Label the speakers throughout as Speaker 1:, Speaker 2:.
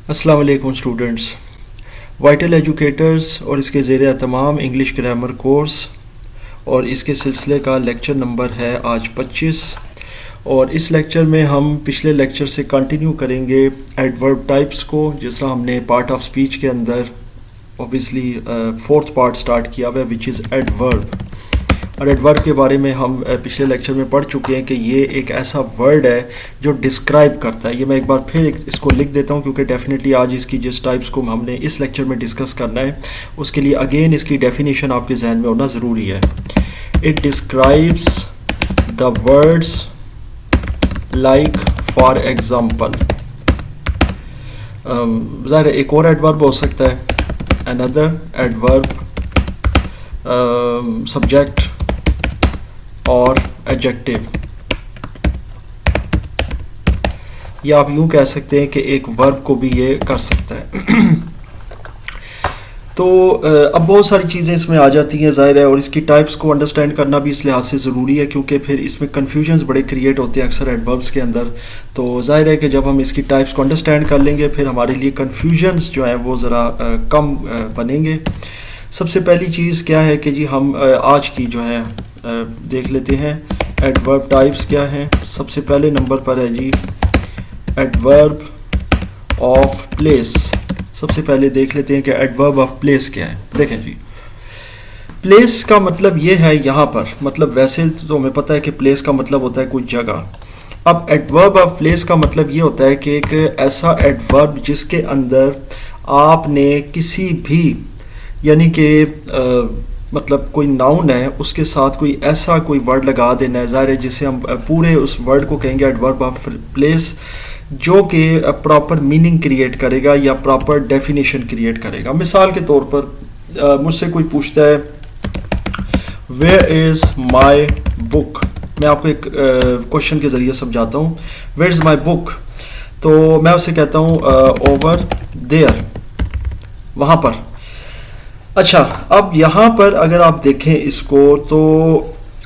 Speaker 1: अस्सलाम वालेकुम students. Vital educators और इसके ज़ेर तमाम इंग्लिश ग्रामर कोर्स और इसके सिलसिले का लेक्चर नंबर है आज 25। और इस लेक्चर में हम पिछले लेक्चर से कंटिन्यू करेंगे एडवर्ब टाइप्स को, जिस तरह हमने पार्ट ऑफ स्पीच के अंदर ऑब्वियसली फोर्थ पार्ट स्टार्ट किया हुआ है विच इज़ एडवर्ब। और एडवर्ब के बारे में हम पिछले लेक्चर में पढ़ चुके हैं कि ये एक ऐसा वर्ड है जो डिस्क्राइब करता है। ये मैं एक बार फिर इसको लिख देता हूँ क्योंकि डेफिनेटली आज इसकी जिस टाइप्स को हमने इस लेक्चर में डिस्कस करना है उसके लिए अगेन इसकी डेफिनेशन आपके जहन में होना ज़रूरी है। It describes the words like for example. ज़ाहिर एक और एडवर्ब हो सकता है, अनदर एडवर्ब, सब्जेक्ट और एडजेक्टिव, या आप यूं कह सकते हैं कि एक वर्ब को भी ये कर सकता है। तो अब बहुत सारी चीज़ें इसमें आ जाती हैं ज़ाहिर है, और इसकी टाइप्स को अंडरस्टैंड करना भी इस लिहाज से ज़रूरी है क्योंकि फिर इसमें कन्फ्यूजन्स बड़े क्रिएट होते हैं अक्सर एडवर्ब्स के अंदर। तो ज़ाहिर है कि जब हम इसकी टाइप्स को अंडरस्टैंड कर लेंगे फिर हमारे लिए कन्फ्यूजन्स जो हैं वो ज़रा कम बनेंगे। सबसे पहली चीज़ क्या है कि जी हम आज की जो है देख लेते हैं एडवर्ब टाइप्स क्या हैं। सबसे पहले नंबर पर है जी एडवर्ब ऑफ प्लेस। सबसे पहले देख लेते हैं कि एडवर्ब ऑफ प्लेस क्या है। देखें जी, प्लेस का मतलब ये है यहाँ पर, मतलब वैसे तो हमें पता है कि प्लेस का मतलब होता है कोई जगह। अब एडवर्ब ऑफ प्लेस का मतलब ये होता है कि एक ऐसा एडवर्ब जिसके अंदर आपने किसी भी यानी कि मतलब कोई नाउन है उसके साथ कोई ऐसा कोई वर्ड लगा देना है, ज़ाहिर है जिसे हम पूरे उस वर्ड को कहेंगे एडवर्ब ऑफ प्लेस, जो कि प्रॉपर मीनिंग क्रिएट करेगा या प्रॉपर डेफिनेशन क्रिएट करेगा। मिसाल के तौर पर मुझसे कोई पूछता है वेयर इज़ माई बुक। मैं आपको एक क्वेश्चन के ज़रिए समझाता हूँ। वेयर इज़ माई बुक, तो मैं उसे कहता हूँ ओवर देयर, वहाँ पर। अच्छा, अब यहाँ पर अगर आप देखें इसको तो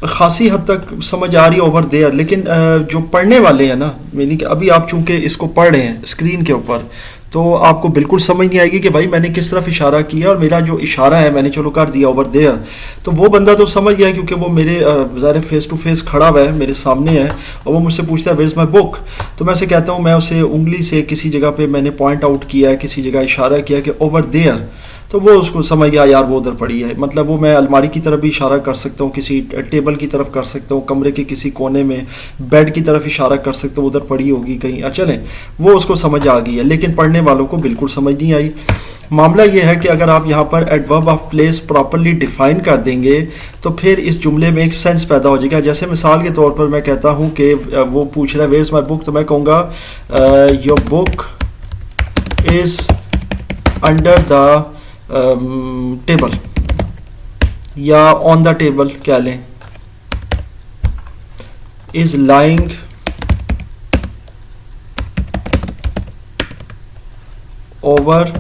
Speaker 1: ख़ासी हद तक समझ आ रही है ओवर देयर, लेकिन जो पढ़ने वाले हैं ना, यानी कि अभी आप चूंकि इसको पढ़ रहे हैं स्क्रीन के ऊपर, तो आपको बिल्कुल समझ नहीं आएगी कि भाई मैंने किस तरफ इशारा किया और मेरा जो इशारा है मैंने चलो कर दिया ओवर देयर। तो वो बंदा तो समझ गया क्योंकि वो मेरे ज़ाहिर फेस टू फेस खड़ा हुआ है, मेरे सामने है, और वो मुझसे पूछता है वेयर इज़ माई बुक। तो मैं उसे कहता हूँ, मैं उसे उंगली से किसी जगह पर मैंने पॉइंट आउट किया है, किसी जगह इशारा किया कि ओवर देयर, तो वो उसको समझ गया यार वो उधर पड़ी है। मतलब वो मैं अलमारी की तरफ भी इशारा कर सकता हूँ, किसी टेबल की तरफ कर सकता हूँ, कमरे के किसी कोने में बेड की तरफ इशारा कर सकता हूँ, उधर पड़ी होगी कहीं। चलें, वो उसको समझ आ गई है, लेकिन पढ़ने वालों को बिल्कुल समझ नहीं आई। मामला ये है कि अगर आप यहाँ पर adverb of place properly define कर देंगे तो फिर इस जुमले में एक सेंस पैदा हो जाएगा। जैसे मिसाल के तौर पर मैं कहता हूँ कि वो पूछ रहा है वेयर इज़ माई बुक, तो मैं कहूँगा your book is under the table, या ऑन द टेबल क्या लें, इज लाइंग ओवर,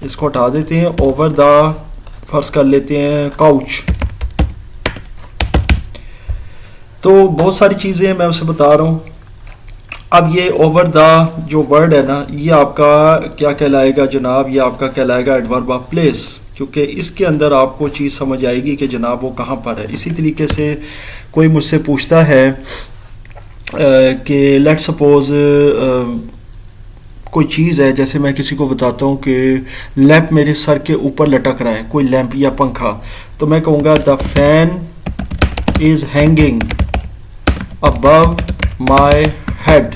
Speaker 1: इसको हटा देते हैं, ओवर द फर्ज कर लेते हैं काउच। तो बहुत सारी चीज़ें मैं उसे बता रहा हूँ। अब ये ओवर द जो वर्ड है ना, ये आपका क्या कहलाएगा जनाब, ये आपका कहलाएगा एडवर्ब ऑफ प्लेस, क्योंकि इसके अंदर आपको चीज़ समझ आएगी कि जनाब वो कहाँ पर है। इसी तरीके से कोई मुझसे पूछता है कि लेट्स सपोज कोई चीज़ है, जैसे मैं किसी को बताता हूँ कि लैंप मेरे सर के ऊपर लटक रहा है, कोई लैंप या पंखा, तो मैं कहूँगा the fan is hanging above my head.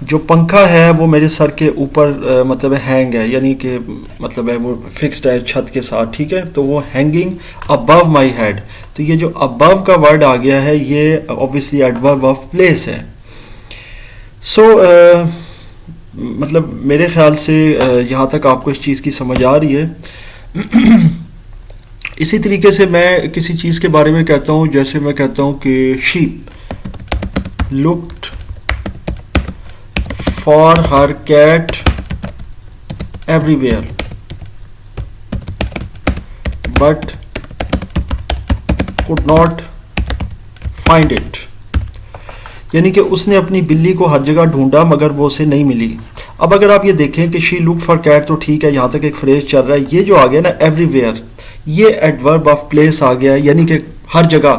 Speaker 1: जो पंखा है वो मेरे सर के ऊपर मतलब हैंग है, यानी कि मतलब है वो फिक्स्ड है छत के साथ, ठीक है। तो वो हैंगिंग अबव माई हेड, तो ये जो अबव का वर्ड आ गया है ये ऑब्वियसली एडवर्ब ऑफ प्लेस है। सो मतलब मेरे ख्याल से यहाँ तक आपको इस चीज़ की समझ आ रही है। इसी तरीके से मैं किसी चीज़ के बारे में कहता हूँ, जैसे मैं कहता हूँ कि sheep looked for her cat everywhere but could not find it। यानी कि उसने अपनी बिल्ली को हर जगह ढूंढा मगर वो उसे नहीं मिली। अब अगर आप ये देखें कि शी लुक फॉर कैट तो ठीक है, यहाँ तक एक फ्रेज चल रहा है। ये जो आ गया ना एवरीवेयर, ये एडवर्ब ऑफ प्लेस आ गया, यानी कि हर जगह,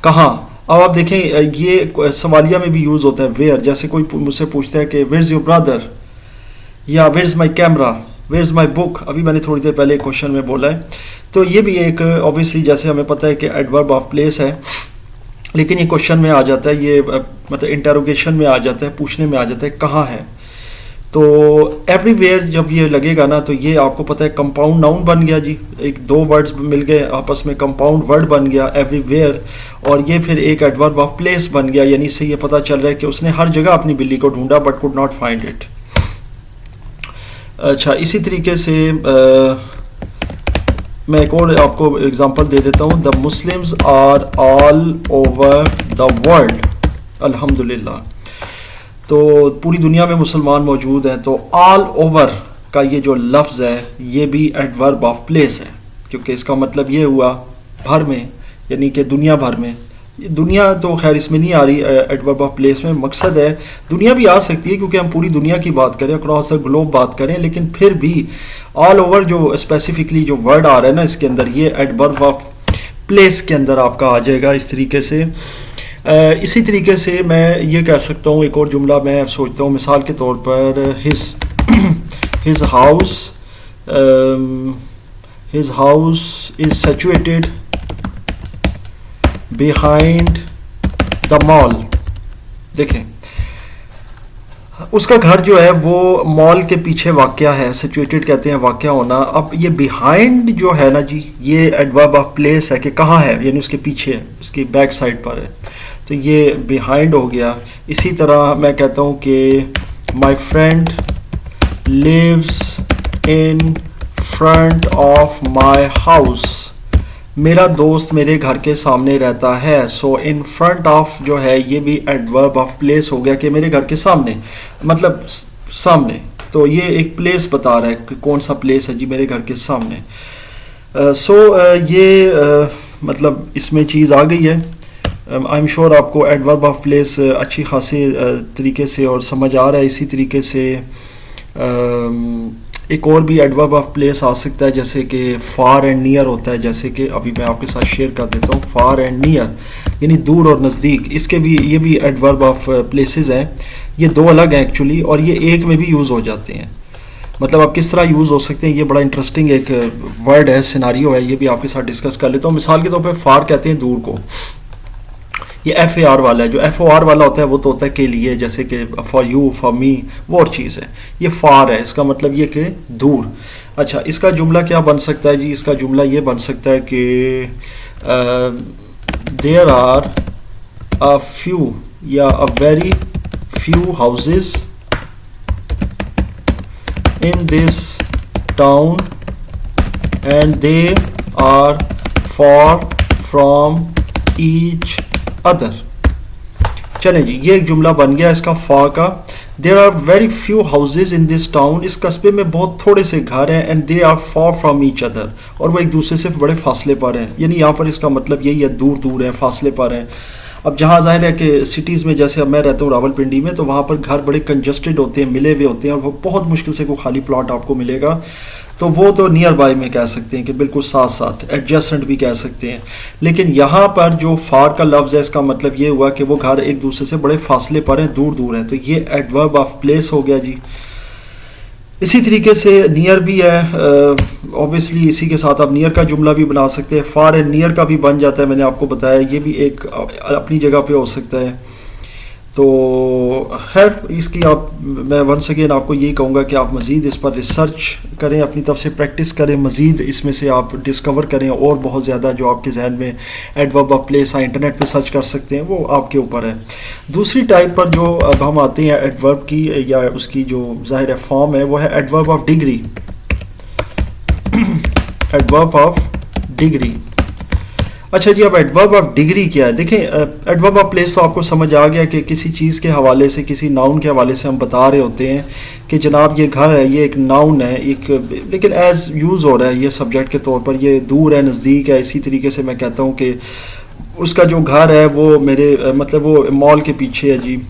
Speaker 1: कहाँ। अब आप देखें ये सवालिया में भी यूज़ होता है वेयर। जैसे कोई मुझसे पूछता है कि वेयर इज़ योर ब्रदर, या where is my camera, where is my book. अभी मैंने थोड़ी देर पहले क्वेश्चन में बोला है। तो ये भी एक ऑब्वियसली जैसे हमें पता है कि एडवर्ब ऑफ प्लेस है, लेकिन ये क्वेश्चन में आ जाता है, ये मतलब इंटरोगेशन में आ जाता है, पूछने में आ जाता है कहाँ है। तो एवरीवेयर जब ये लगेगा ना तो ये आपको पता है कंपाउंड नाउन बन गया जी, एक दो वर्ड्स मिल गए आपस में, कंपाउंड वर्ड बन गया एवरीवेयर, और ये फिर एक एडवर्ब ऑफ प्लेस बन गया। यानी इससे ये पता चल रहा है कि उसने हर जगह अपनी बिल्ली को ढूंढा but could not find it. अच्छा, इसी तरीके से मैं एक और आपको एग्जांपल दे देता हूँ। The Muslims are all over the world, अल्हम्दुलिल्लाह। तो पूरी दुनिया में मुसलमान मौजूद हैं। तो ऑल ओवर का ये जो लफ्ज़ है ये भी एडवर्ब ऑफ प्लेस है, क्योंकि इसका मतलब ये हुआ भर में, यानी कि दुनिया भर में। दुनिया तो खैर इसमें नहीं आ रही एडवर्ब ऑफ प्लेस में, मकसद है दुनिया भी आ सकती है क्योंकि हम पूरी दुनिया की बात करें, अक्रॉस द ग्लोब बात करें, लेकिन फिर भी ऑल ओवर जो स्पेसिफिकली जो वर्ड आ रहा है ना इसके अंदर, ये एडवर्ब ऑफ प्लेस के अंदर आपका आ जाएगा इस तरीके से। इसी तरीके से मैं ये कह सकता हूँ, एक और जुमला मैं सोचता हूँ मिसाल के तौर पर, his house is situated behind the mall. देखें, उसका घर जो है वो मॉल के पीछे वाक़या है, सिचुएटेड कहते हैं वाक़या होना। अब ये बिहाइंड जो है ना जी, ये एडवर्ब ऑफ प्लेस है कि कहाँ है, यानी उसके पीछे, उसकी बैक साइड पर है, तो ये बिहाइंड हो गया। इसी तरह मैं कहता हूँ कि my friend lives in front of my house, मेरा दोस्त मेरे घर के सामने रहता है। सो इन फ्रंट ऑफ जो है ये भी एडवर्ब ऑफ प्लेस हो गया कि मेरे घर के सामने, मतलब सामने, तो ये एक प्लेस बता रहा है कि कौन सा प्लेस है जी मेरे घर के सामने। ये मतलब इसमें चीज़ आ गई है। आई एम श्योर आपको एडवर्ब ऑफ प्लेस अच्छी खासी तरीके से और समझ आ रहा है। इसी तरीके से एक और भी एडवर्ब ऑफ प्लेस आ सकता है, जैसे कि फार एंड नियर होता है, जैसे कि अभी मैं आपके साथ शेयर कर देता हूँ। फार एंड नियर यानी दूर और नज़दीक, इसके भी ये भी एडवर्ब ऑफ प्लेसेस हैं। ये दो अलग हैं एक्चुअली, और ये एक में भी यूज़ हो जाते हैं। मतलब आप किस तरह यूज़ हो सकते हैं, ये बड़ा इंटरेस्टिंग एक वर्ड है, सिनारियो है, ये भी आपके साथ डिस्कस कर लेता हूँ। मिसाल के तौर पर फार कहते हैं दूर को, ये FAR वाला है। जो FOR वाला होता है वो तो होता है के लिए, जैसे कि फॉर यू, फॉर मी, वो और चीज़ है। ये फार है, इसका मतलब ये कि दूर। अच्छा, इसका जुमला क्या बन सकता है जी, इसका जुमला ये बन सकता है कि देयर आर अ फ्यू या a very few houses in this town and they are far from each other. चलें जी, ये एक जुमला बन गया इसका फॉर का। There are very few houses in this town, इस कस्बे में बहुत थोड़े से घर हैं। And they are far from each other, और वो एक दूसरे से बड़े फासले पर हैं। यानी यहाँ पर इसका मतलब यही है, दूर दूर है, फासले पर हैं। अब जहाँ ज़ाहिर है कि सिटीज़ में, जैसे अब मैं रहता हूँ रावलपिंडी में, तो वहाँ पर घर बड़े कंजस्टेड होते हैं, मिले हुए होते हैं, और वो बहुत मुश्किल से कोई खाली प्लॉट आपको मिलेगा। तो वो तो नियर बाय में कह सकते हैं कि बिल्कुल साथ साथ, एडजेसेंट भी कह सकते हैं। लेकिन यहाँ पर जो फार का लफ्ज़ है, इसका मतलब ये हुआ कि वो घर एक दूसरे से बड़े फासले पर हैं, दूर दूर हैं। तो ये एडवर्ब ऑफ प्लेस हो गया जी। इसी तरीके से नियर भी है, ऑब्वियसली इसी के साथ आप नियर का जुमला भी बना सकते हैं। फार एंड नियर का भी बन जाता है, मैंने आपको बताया, ये भी एक अपनी जगह पे हो सकता है। तो खैर इसकी मैं वंस अगेन आपको यही कहूँगा कि आप मज़ीद इस पर रिसर्च करें, अपनी तरफ से प्रैक्टिस करें, मज़ीद इसमें से आप डिस्कवर करें, और बहुत ज़्यादा जो आपके जहन में एडवर्ब ऑफ प्लेस है, इंटरनेट पे सर्च कर सकते हैं, वो आपके ऊपर है। दूसरी टाइप पर जो अब हम आते हैं एडवर्ब की, या उसकी जो ज़ाहिर है फॉर्म है, वो है adverb of degree. Adverb of degree. अच्छा जी, अब एडवर्ब ऑफ डिग्री क्या है? देखें, एडवर्ब ऑफ प्लेस तो आपको समझ आ गया कि किसी चीज़ के हवाले से, किसी नाउन के हवाले से हम बता रहे होते हैं कि जनाब ये घर है, ये एक नाउन है, एक, लेकिन एज यूज़ हो रहा है ये सब्जेक्ट के तौर पर, ये दूर है, नज़दीक है। इसी तरीके से मैं कहता हूँ कि उसका जो घर है वो मेरे मतलब वो मॉल के पीछे है जी।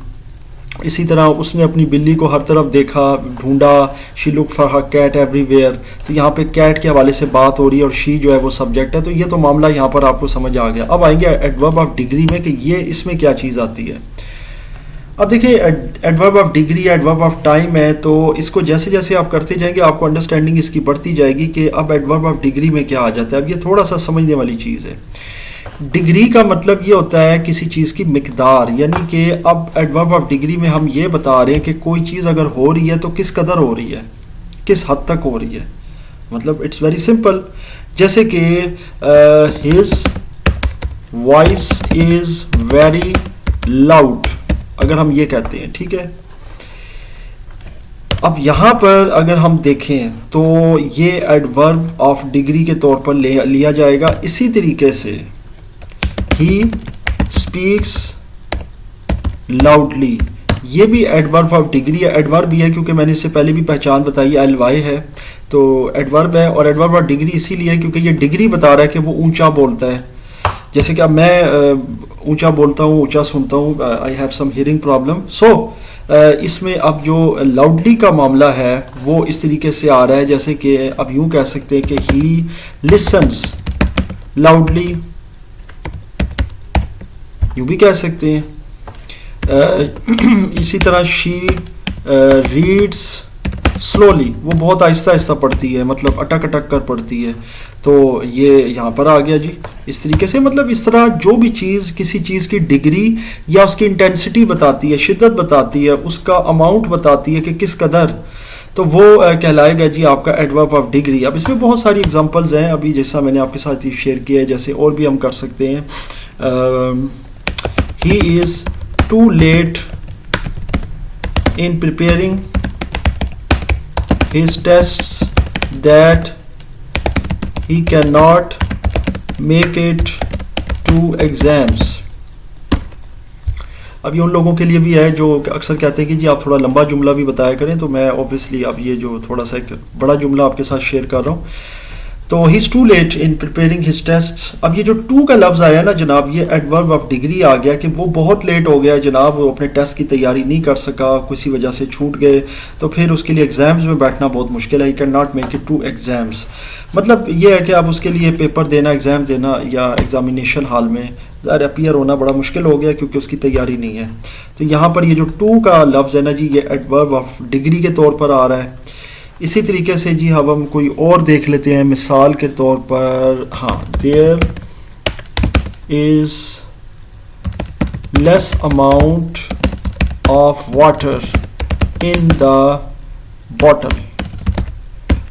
Speaker 1: इसी तरह उसने अपनी बिल्ली को हर तरफ देखा, ढूंढा, she look for her cat everywhere. तो यहाँ पे कैट के हवाले से बात हो रही है और शी जो है वो सब्जेक्ट है। तो ये तो मामला यहाँ पर आपको समझ आ गया। अब आएंगे एडवर्ब ऑफ डिग्री में कि ये इसमें क्या चीज़ आती है। अब देखिए adverb of degree, adverb of time है, तो इसको जैसे जैसे आप करते जाएंगे आपको अंडरस्टैंडिंग इसकी बढ़ती जाएगी कि अब एडवर्ब ऑफ डिग्री में क्या आ जाता है। अब ये थोड़ा सा समझने वाली चीज़ है। डिग्री का मतलब ये होता है किसी चीज़ की मिकदार, यानी कि अब एडवर्ब ऑफ डिग्री में हम ये बता रहे हैं कि कोई चीज़ अगर हो रही है तो किस कदर हो रही है, किस हद तक हो रही है। मतलब इट्स वेरी सिंपल, जैसे कि his voice is very loud, अगर हम ये कहते हैं, ठीक है। अब यहाँ पर अगर हम देखें तो ये एडवर्ब ऑफ डिग्री के तौर पर लिया जाएगा। इसी तरीके से he speaks loudly, ये भी एडवर्ब ऑफ डिग्री है। एडवर्ब भी है क्योंकि मैंने इससे पहले भी पहचान बताई, एल वाई है, तो एडवर्ब है। और एडवर्ब ऑफ डिग्री इसीलिए है क्योंकि ये डिग्री बता रहा है कि वो ऊंचा बोलता है। जैसे कि अब मैं ऊंचा बोलता हूँ, ऊंचा सुनता हूँ, I have some hearing problem. So इसमें अब जो लाउडली का मामला है वो इस तरीके से आ रहा है, जैसे कि अब यूँ कह सकते हैं कि ही लिसन्स लाउडली, यूँ भी कह सकते हैं। इसी तरह शी रीड्स स्लोली, वो बहुत आहिस्ता आहिस्ता पढ़ती है, मतलब अटक अटक कर पढ़ती है। तो ये यहाँ पर आ गया जी। इस तरीके से मतलब इस तरह जो भी चीज़ किसी चीज़ की डिग्री या उसकी इंटेंसिटी बताती है, शिद्दत बताती है, उसका अमाउंट बताती है कि किस कदर, तो वो कहलाएगा जी आपका एडवर्ब ऑफ डिग्री। अब इसमें बहुत सारी एग्जांपल्स हैं, अभी जैसा मैंने आपके साथ ही शेयर किया है, जैसे और भी हम कर सकते हैं। He is too late in preparing his tests that he cannot make it to exams। अब ये उन लोगों के लिए भी है जो अक्सर कहते हैं कि जी आप थोड़ा लंबा जुमला भी बताया करें, तो मैं ऑब्वियसली अब ये जो थोड़ा सा एक बड़ा जुमला आपके साथ शेयर कर रहा हूँ। तो he is too late in preparing his test. अब ये जो टू का लफ्ज़ आया ना जनाब, ये एडवर्ब ऑफ डिग्री आ गया कि वो बहुत लेट हो गया जनाब, वो अपने टेस्ट की तैयारी नहीं कर सका, किसी वजह से छूट गए, तो फिर उसके लिए एग्ज़ाम्स में बैठना बहुत मुश्किल है। He can not make it to exams. मतलब ये है कि अब उसके लिए पेपर देना, एग्ज़ाम देना या एग्जामिनेशन हॉल में अपीयर होना बड़ा मुश्किल हो गया क्योंकि उसकी तैयारी नहीं है। तो यहाँ पर ये जो टू का लफ्ज़ है ना जी, ये एडवर्ब ऑफ डिग्री के तौर पर आ रहा है। इसी तरीके से जी अब हम कोई और देख लेते हैं, मिसाल के तौर पर, हाँ, there is less amount of water in the bottle.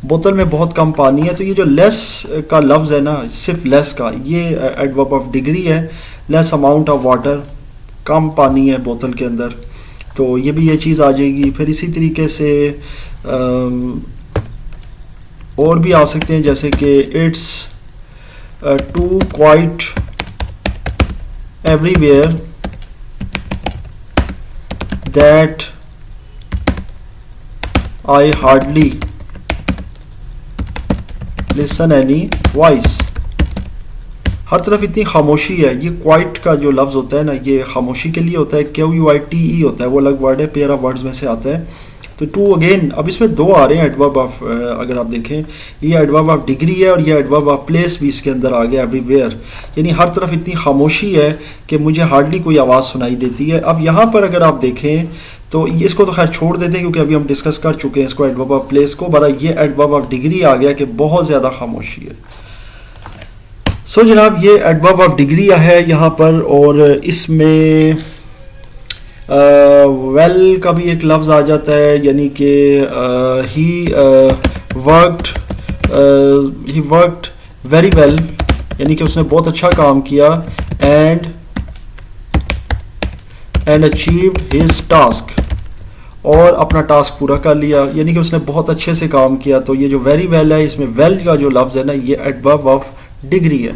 Speaker 1: बोतल में बहुत कम पानी है। तो ये जो लेस का लफ्ज़ है ना, सिर्फ लेस का, ये एडवर्ब ऑफ डिग्री है। लेस अमाउंट ऑफ वाटर, कम पानी है बोतल के अंदर, तो ये भी ये चीज़ आ जाएगी। फिर इसी तरीके से और भी आ सकते हैं, जैसे कि it's too quite everywhere that I hardly listen any voice. हर तरफ इतनी खामोशी है। ये क्वाइट का जो लफ्ज़ होता है ना, ये खामोशी के लिए होता है, QUITE होता है, वो अलग वर्ड है, पेयर ऑफ वर्ड्स में से आता है। तो टू अगेन, अब इसमें दो आ रहे हैं एडवर्ब ऑफ, अगर आप देखें ये एडवर्ब ऑफ डिग्री है और ये एडवर्ब ऑफ प्लेस भी इसके अंदर आ गया, एवरीवेयर, यानी हर तरफ इतनी खामोशी है कि मुझे हार्डली कोई आवाज़ सुनाई देती है। अब यहाँ पर अगर आप देखें तो इसको तो खैर छोड़ देते हैं क्योंकि अभी हम डिस्कस कर चुके हैं इसको, एडवर्ब ऑफ प्लेस को, बड़ा ये एडवर्ब ऑफ डिग्री आ गया कि बहुत ज़्यादा खामोशी है। सो जनाब ये एडवर्ब ऑफ डिग्री है यहाँ पर, और इसमें वेल का भी एक लफ्ज़ आ जाता है, यानी कि ही वर्कड वेरी वेल, यानी कि उसने बहुत अच्छा काम किया, एंड अचीव्ड हिज टास्क, और अपना टास्क पूरा कर लिया, यानी कि उसने बहुत अच्छे से काम किया। तो ये जो वेरी वेल है, इसमें वेल का जो लफ्ज़ है ना, ये एडवर्ब ऑफ डिग्री है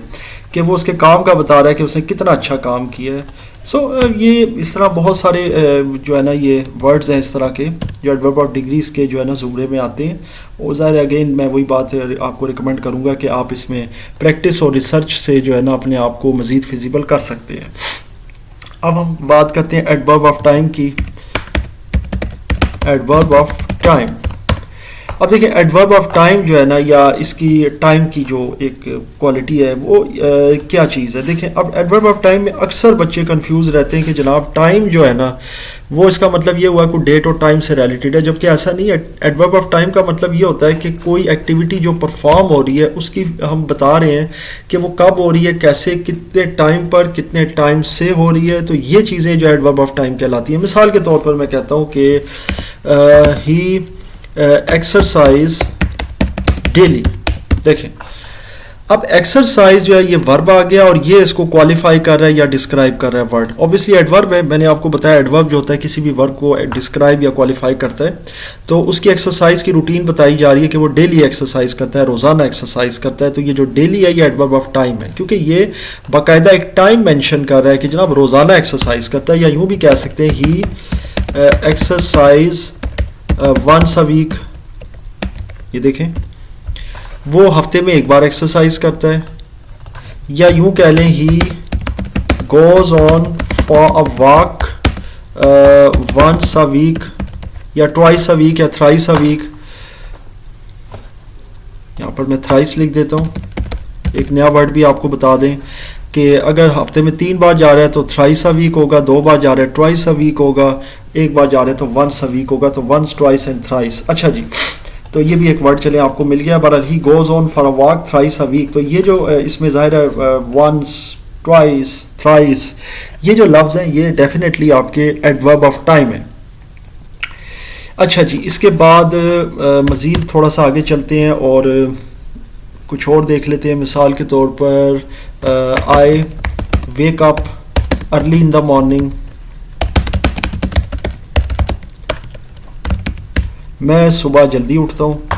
Speaker 1: कि वो उसके काम का बता रहा है कि उसने कितना अच्छा काम किया है। सो ये इस तरह बहुत सारे जो है ना ये वर्ड्स हैं इस तरह के जो एडवर्ब ऑफ डिग्रीज के जो है ना ज़ुमरे में आते हैं। और ज़ाहिर अगेन मैं वही बात आपको रिकमेंड करूँगा कि आप इसमें प्रैक्टिस और रिसर्च से जो है ना अपने आप को मज़ीद फिजिबल कर सकते हैं। अब हम बात करते हैं एडवर्ब ऑफ टाइम की। एडवर्ब ऑफ टाइम, अब देखिए एडवर्ब ऑफ टाइम जो है ना या इसकी टाइम की जो एक क्वालिटी है वो क्या चीज़ है। देखिए अब एडवर्ब ऑफ टाइम में अक्सर बच्चे कंफ्यूज रहते हैं कि जनाब टाइम जो है ना वो इसका मतलब ये हुआ कि डेट और टाइम से रिलेटेड है, जबकि ऐसा नहीं है। एडवर्ब ऑफ टाइम का मतलब ये होता है कि कोई एक्टिविटी जो परफॉर्म हो रही है उसकी हम बता रहे हैं कि वो कब हो रही है, कैसे, कितने टाइम पर, कितने टाइम से हो रही है। तो ये चीज़ें जो एडवर्ब ऑफ टाइम कहलाती हैं। मिसाल के तौर पर मैं कहता हूँ कि ही एक्सरसाइज डेली। देखें अब एक्सरसाइज जो है ये वर्ब आ गया और ये इसको क्वालिफाई कर रहा है या डिस्क्राइब कर रहा है वर्ड। ऑब्वियसली एडवर्ब है, मैंने आपको बताया एडवर्ब जो होता है किसी भी वर्ब को डिस्क्राइब या क्वालिफाई करता है। तो उसकी एक्सरसाइज की रूटीन बताई जा रही है कि वो डेली एक्सरसाइज करता है, रोज़ाना एक्सरसाइज करता है। तो ये जो डेली है ये एडवर्ब ऑफ टाइम है, क्योंकि ये बाकायदा एक टाइम मेंशन कर रहा है कि जनाब रोज़ाना एक्सरसाइज करता है। या यूँ भी कह सकते हैं ही एक्सरसाइज वंस अ वीक। ये देखें वो हफ्ते में एक बार एक्सरसाइज करता है। या यूं कह लें he goes on for a walk once a week या ट्वाइस अ वीक या थ्राइस अ वीक। यहां पर मैं थ्राइस लिख देता हूं। एक नया वर्ड भी आपको बता दें कि अगर हफ्ते में 3 बार जा रहा है तो थ्राइस अ वीक होगा, 2 बार जा रहा है ट्वाइस अ वीक होगा, 1 बार जा रहे हैं तो वंस अ वीक होगा। तो वंस, ट्वाइस एंड थ्राइस। अच्छा जी, तो ये भी एक वर्ड चले आपको मिल गया। बहरहाल he goes on for a walk thrice a week. तो ये जो इसमें ज़ाहिर है वंस, ट्वाइस, थ्राइस ये जो लफ्ज़ हैं ये डेफिनेटली आपके एडवर्ब ऑफ टाइम है। अच्छा जी, इसके बाद मज़ीद थोड़ा सा आगे चलते हैं और कुछ और देख लेते हैं। मिसाल के तौर पर I wake up early in the morning. मैं सुबह जल्दी उठता हूँ।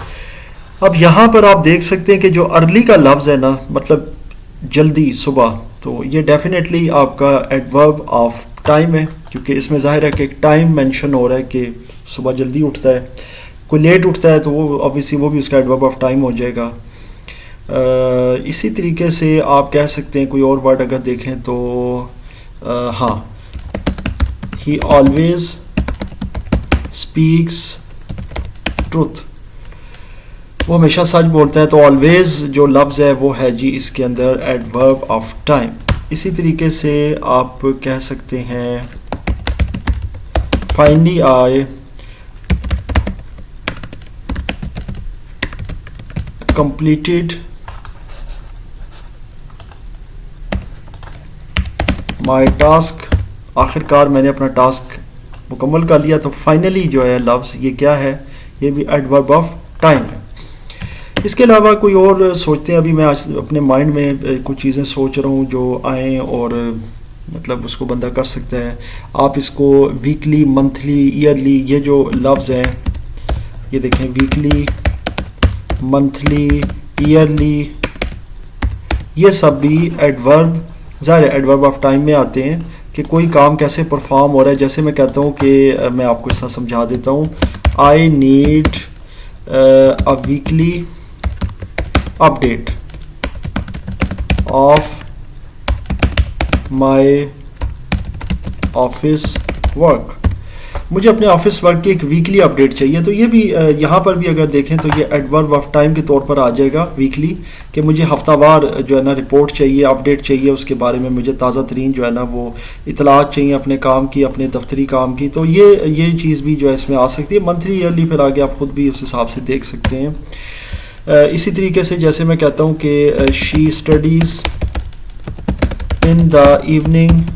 Speaker 1: अब यहाँ पर आप देख सकते हैं कि जो अर्ली का लफ्ज़ है ना मतलब जल्दी, सुबह, तो ये डेफिनेटली आपका एडवर्ब ऑफ टाइम है, क्योंकि इसमें ज़ाहिर है कि एक टाइम मेंशन हो रहा है कि सुबह जल्दी उठता है। कोई लेट उठता है तो वो ऑब्वियसली वो भी उसका एडवर्ब ऑफ टाइम हो जाएगा। इसी तरीके से आप कह सकते हैं कोई और वर्ड अगर देखें तो हाँ, ही ऑलवेज स्पीक्स ट्रुथ। वो हमेशा सच बोलता है। तो ऑलवेज जो लफ्ज़ है वो है जी इसके अंदर एडवर्ब ऑफ टाइम। इसी तरीके से आप कह सकते हैं finally I completed my task. आखिरकार मैंने अपना टास्क मुकम्मल कर लिया। तो फाइनली जो है लफ्ज़ ये क्या है, ये भी एडवर्ब ऑफ टाइम है। इसके अलावा कोई और सोचते हैं। अभी मैं आज अपने माइंड में कुछ चीज़ें सोच रहा हूँ जो आएँ और मतलब उसको बंदा कर सकता है। आप इसको वीकली, मंथली, ईयरली, ये जो लफ्ज़ हैं ये देखें, वीकली, मंथली, ईयरली, ये सब भी एडवर्ब ज़ाहिर एडवर्ब ऑफ टाइम में आते हैं कि कोई काम कैसे परफॉर्म हो रहा है। जैसे मैं कहता हूँ कि मैं आपको इस तरह समझा देता हूँ, I need a weekly update of my office work. मुझे अपने ऑफिस वर्क की एक वीकली अपडेट चाहिए। तो ये भी यहाँ पर भी अगर देखें तो ये एडवर्ब ऑफ टाइम के तौर पर आ जाएगा वीकली, कि मुझे हफ्तावार जो है ना रिपोर्ट चाहिए, अपडेट चाहिए, उसके बारे में मुझे ताज़ा तरीन जो है ना वो इतलात चाहिए अपने काम की, अपने दफ्तरी काम की। तो ये चीज़ भी जो है इसमें आ सकती है। मंथली, ईयरली फिर आगे आप ख़ुद भी उस हिसाब से देख सकते हैं। इसी तरीके से जैसे मैं कहता हूँ कि she studies in the evening,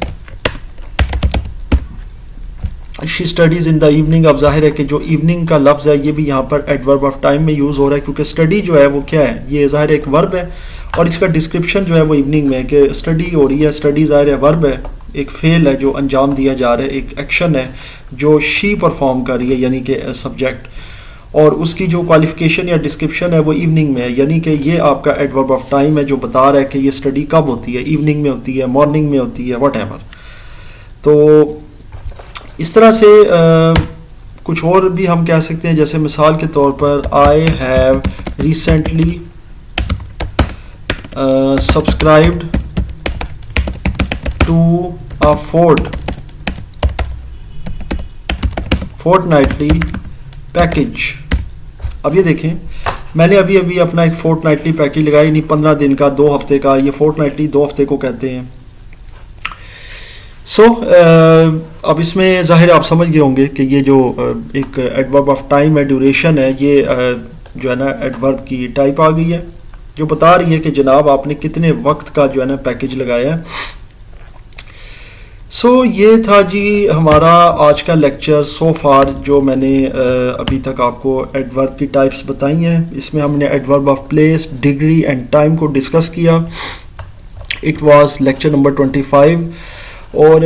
Speaker 1: she studies in the evening. अब जाहिर है कि जो इवनिंग का लफ्ज़ है ये भी यहाँ पर एडवर्ब ऑफ टाइम में यूज़ हो रहा है, क्योंकि स्टडी जो है वो क्या है, ये ज़ाहिर एक वर्ब है और इसका डिस्क्रिप्शन जो है वो इवनिंग में है कि स्टडी हो रही है। स्टडी ज़ाहिर है वर्ब है, एक फेल है जो अंजाम दिया जा रहा है, एक एक्शन है जो शी परफॉर्म कर रही है यानी कि सब्जेक्ट, और उसकी जो क्वालिफिकेशन या डिस्क्रिप्शन है वो इवनिंग में है। यानी कि ये आपका एडवर्ब ऑफ टाइम है जो बता रहा है कि ये स्टडी कब होती है, इवनिंग में होती है, मॉर्निंग में होती है, वट एवर। तो इस तरह से कुछ और भी हम कह सकते हैं, जैसे मिसाल के तौर पर I have recently subscribed to a fortnightly package. अब ये देखें, मैंने अभी अभी अपना एक फोर्टनाइटली पैकेज लगाया, नहीं 15 दिन का, 2 हफ्ते का। ये फोर्टनाइटली 2 हफ्ते को कहते हैं। अब इसमें ज़ाहिर आप समझ गए होंगे कि ये जो एक एडवर्ब ऑफ टाइम है, ड्यूरेशन है, ये जो है ना एडवर्ब की टाइप आ गई है, जो बता रही है कि जनाब आपने कितने वक्त का जो है ना पैकेज लगाया है। ये था जी हमारा आज का लेक्चर सो फार, जो मैंने अभी तक आपको एडवर्ब की टाइप्स बताई हैं। इसमें हमने adverb of place, degree and time को डिस्कस किया। It was lecture number 25। और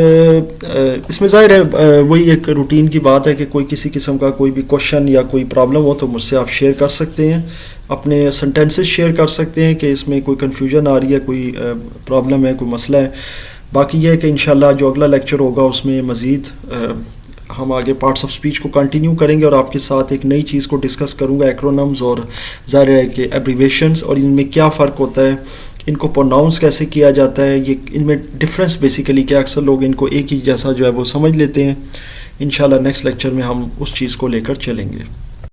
Speaker 1: इसमें ज़ाहिर है वही एक रूटीन की बात है कि कोई किसी किस्म का कोई भी क्वेश्चन या कोई प्रॉब्लम हो तो मुझसे आप शेयर कर सकते हैं, अपने सेंटेंसेस शेयर कर सकते हैं कि इसमें कोई कन्फ्यूजन आ रही है, कोई प्रॉब्लम है, कोई मसला है। बाकी यह है कि इंशाल्लाह जो अगला लेक्चर होगा उसमें मज़ीद हम आगे पार्ट्स ऑफ स्पीच को कंटिन्यू करेंगे और आपके साथ एक नई चीज़ को डिस्कस करूँगा, एक्रोनम्स और ज़ाहिर है कि एब्रीवेशंस, और इनमें क्या फ़र्क होता है, इनको प्रोनाउंस कैसे किया जाता है, ये इनमें डिफरेंस बेसिकली क्या, अक्सर लोग इनको एक ही जैसा जो है वो समझ लेते हैं। इंशाल्लाह नेक्स्ट लेक्चर में हम उस चीज़ को लेकर चलेंगे।